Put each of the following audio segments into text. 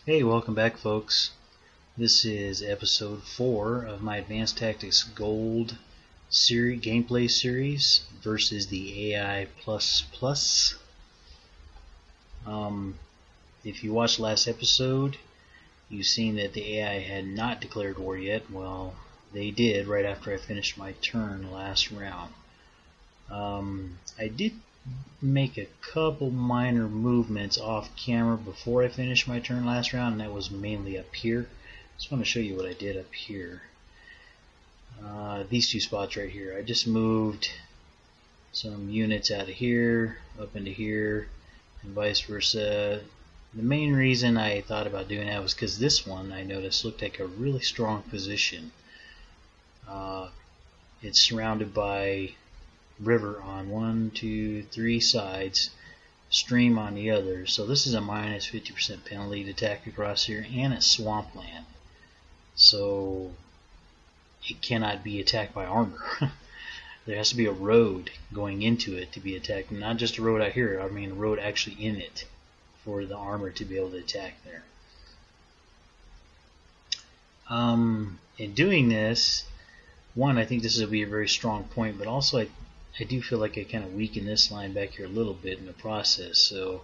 Hey, welcome back, folks. This is episode 4 of my Advanced Tactics Gold gameplay series versus the AI++. If you watched last episode, you've seen that the AI had not declared war yet. Well, they did right after I finished my turn last round. I did make a couple minor movements off camera before I finished my turn last round, and that was mainly up here. Just want to show you what I did up here. These two spots right here. I just moved some units out of here up into here and vice versa. The main reason I thought about doing that was because this one I noticed looked like a really strong position. It's surrounded by river on 1, 2, 3 sides, stream on the other. So this is a minus 50% penalty to attack across here, and it's swampland. So it cannot be attacked by armor. There has to be a road going into it to be attacked, not just a road out here, I mean a road actually in it for the armor to be able to attack there. In doing this, one, I think this will be a very strong point, but also I do feel like I kind of weaken this line back here a little bit in the process. So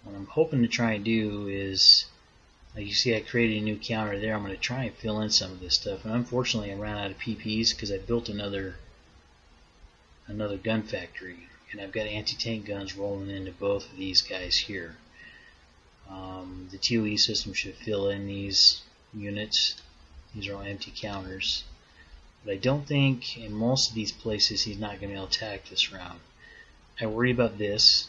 what I'm hoping to try and do is, like you see I created a new counter there. I'm going to try and fill in some of this stuff. And unfortunately I ran out of PPs because I built another gun factory. And I've got anti-tank guns rolling into both of these guys here. The TOE system should fill in these units. These are all empty counters. But I don't think in most of these places he's not going to be able to attack this round. I worry about this.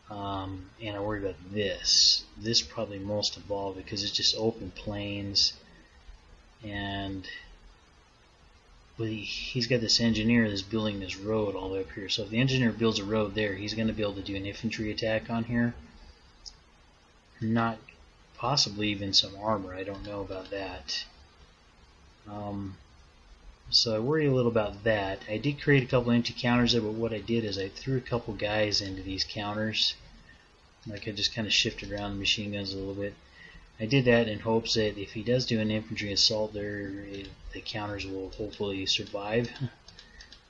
And I worry about this. This probably most of all because it's just open plains. And he's got this engineer that's building this road all the way up here. So if the engineer builds a road there, he's going to be able to do an infantry attack on here. Not possibly even some armor. I don't know about that. So I worry a little about that. I did create a couple empty counters there, but what I did is I threw a couple guys into these counters. Like I just kind of shifted around the machine guns a little bit. I did that in hopes that if he does do an infantry assault there, the counters will hopefully survive.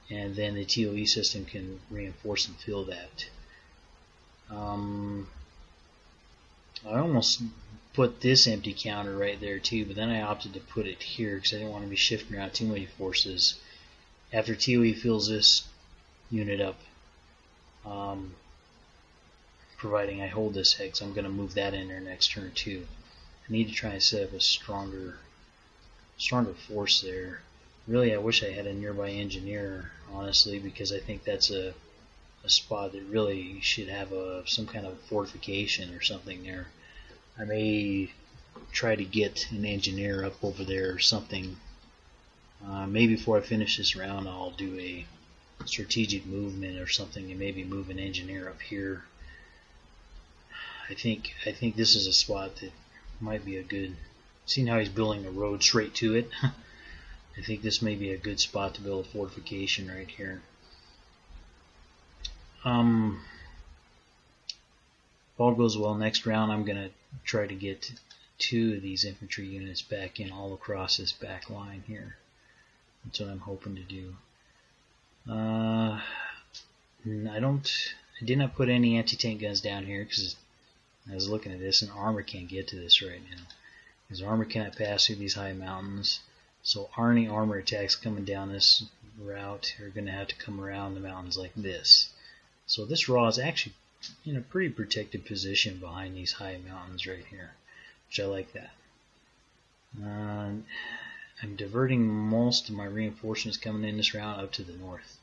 And then the TOE system can reinforce and fill that. I almost put this empty counter right there too, but then I opted to put it here because I didn't want to be shifting around too many forces. After TOE fills this unit up, providing I hold this hex, I'm going to move that in there next turn too. I need to try and set up a stronger force there. Really, I wish I had a nearby engineer, honestly, because I think that's a spot that really should have some kind of fortification or something there. I may try to get an engineer up over there or something. Maybe before I finish this round I'll do a strategic movement or something and maybe move an engineer up here. I think this is a spot that might be a good, seeing how he's building a road straight to it. I think this may be a good spot to build a fortification right here. If all goes well next round, I'm going to try to get 2 of these infantry units back in all across this back line here. That's what I'm hoping to do. I did not put any anti-tank guns down here because I was looking at this and armor can't get to this right now. Because armor cannot pass through these high mountains. So any armor attacks coming down this route are going to have to come around the mountains like this. So this raw is actually in a pretty protected position behind these high mountains right here, which I like that. I'm diverting most of my reinforcements coming in this round up to the north.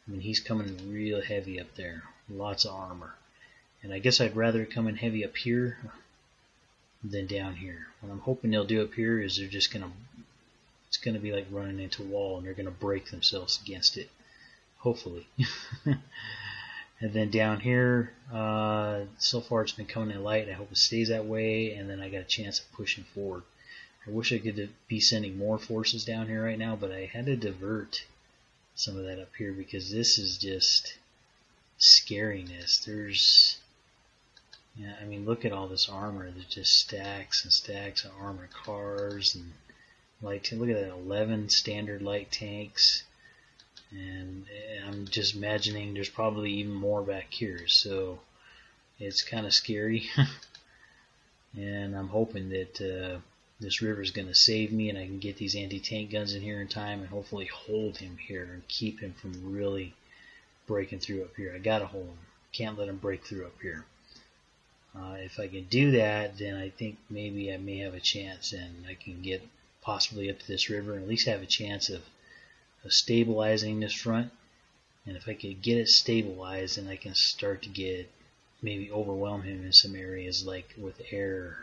I mean, he's coming real heavy up there, lots of armor. And I guess I'd rather it come in heavy up here than down here. What I'm hoping they'll do up here is they're just it's going to be like running into a wall and they're going to break themselves against it. Hopefully. And then down here, so far it's been coming in light. I hope it stays that way, and then I got a chance of pushing forward. I wish I could be sending more forces down here right now, but I had to divert some of that up here because this is just scariness. Yeah, I mean, look at all this armor. There's just stacks and stacks of armored cars and light. Look at that, 11 standard light tanks. And I'm just imagining there's probably even more back here. So it's kind of scary. And I'm hoping that this river is going to save me and I can get these anti-tank guns in here in time and hopefully hold him here and keep him from really breaking through up here. I got to hold him. Can't let him break through up here. If I can do that, then I think maybe I may have a chance and I can get possibly up to this river and at least have a chance of stabilizing this front. And if I could get it stabilized, then I can start to get maybe overwhelm him in some areas, like with air,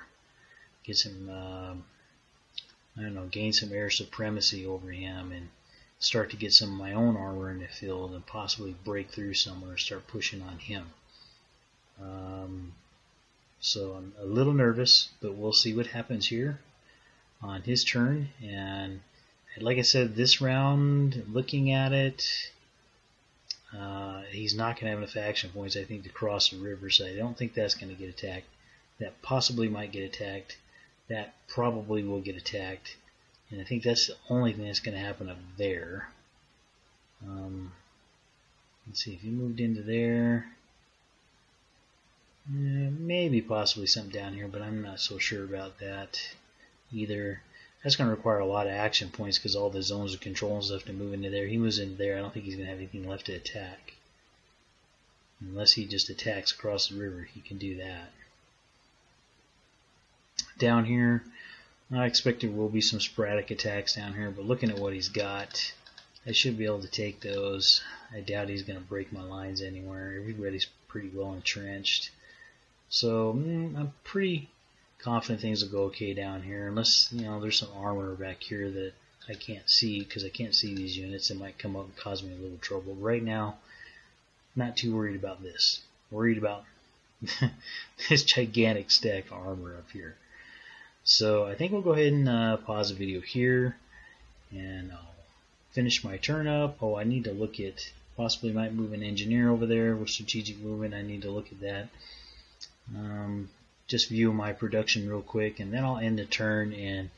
get some I don't know, gain some air supremacy over him and start to get some of my own armor in the field and possibly break through somewhere and start pushing on him. So I'm a little nervous, but we'll see what happens here on his turn. And like I said, this round, looking at it, he's not going to have enough action points, I think, to cross the river, so I don't think that's going to get attacked. That possibly might get attacked. That probably will get attacked. And I think that's the only thing that's going to happen up there. Let's see, if he moved into there, maybe possibly something down here, but I'm not so sure about that either. That's going to require a lot of action points because all the zones of control and stuff to move into there. He moves into there, I don't think he's going to have anything left to attack. Unless he just attacks across the river, he can do that. Down here, I expect there will be some sporadic attacks down here, but looking at what he's got, I should be able to take those. I doubt he's going to break my lines anywhere. Everybody's pretty well entrenched. So I'm pretty confident things will go okay down here, unless there's some armor back here that I can't see because I can't see these units. It might come up and cause me a little trouble. Right now, not too worried about this. Worried about this gigantic stack of armor up here. So I think we'll go ahead and pause the video here, and I'll finish my turn up. Oh, I need to look at, possibly might move an engineer over there with strategic movement. I need to look at that. Just view my production real quick, and then I'll end the turn, and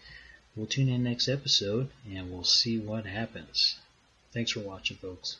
we'll tune in next episode, and we'll see what happens. Thanks for watching, folks.